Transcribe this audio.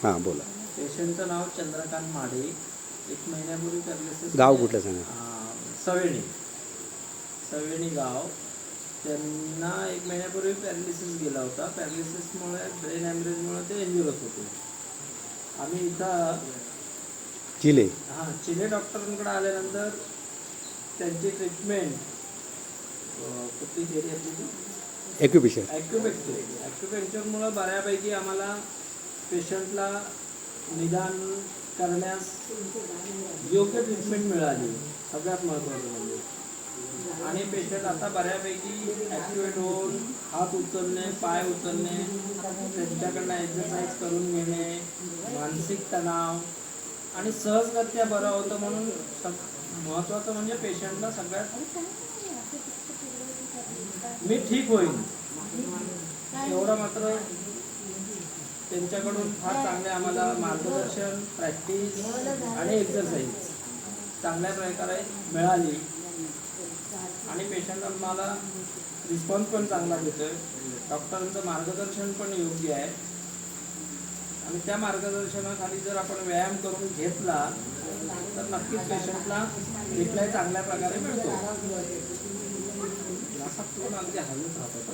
हां बोला. पेशंटचं नाव चंद्रकांत माडे. 1 महिन्यापूर्वी पॅरालिसिस. गाव कुठलं सांगा? सवेणी गाव. त्यांना 1 महिन्यापूर्वी पॅरालिसिस गेला होता. पॅरालिसिसमुळे ब्रेन हॅमरेजमुळे ते इंजुरस होते. आम्ही इथं चिले डॉक्टरांकडे आल्यानंतर त्यांची ट्रीटमेंट कुठली थेरी आपली ती ॲक्युपेक्चरमुळं बऱ्यापैकी आम्हाला पेशंटला निदान करण्यास योग्य ट्रीटमेंट मिळाली. सगळ्यात महत्त्वाचं म्हणजे. आणि पेशंट आता बऱ्यापैकी ॲक्टिवेट होऊन हात उचलणे, पाय उचलणे, त्यांच्याकडनं एक्सरसाइज करून घेणे, मानसिक तणाव आणि सहजगत्या बरं होतं. म्हणून महत्त्वाचं म्हणजे पेशंटला सगळ्यात मी ठीक होईल एवढं मात्र त्यांच्याकडून फार चांगले आम्हाला मार्गदर्शन, प्रॅक्टिस आणि एक्सरसाइज चांगल्या प्रकारे मिळाली. आणि पेशंट आम्हाला रिस्पॉन्स पण चांगला देतो आहे. डॉक्टरांचं मार्गदर्शन पण योग्य आहे. आणि त्या मार्गदर्शनाखाली जर आपण व्यायाम करून घेतला तर नक्कीच पेशंटला रिप्लाय चांगल्या प्रकारे मिळतो. अगदी हलत राहतो.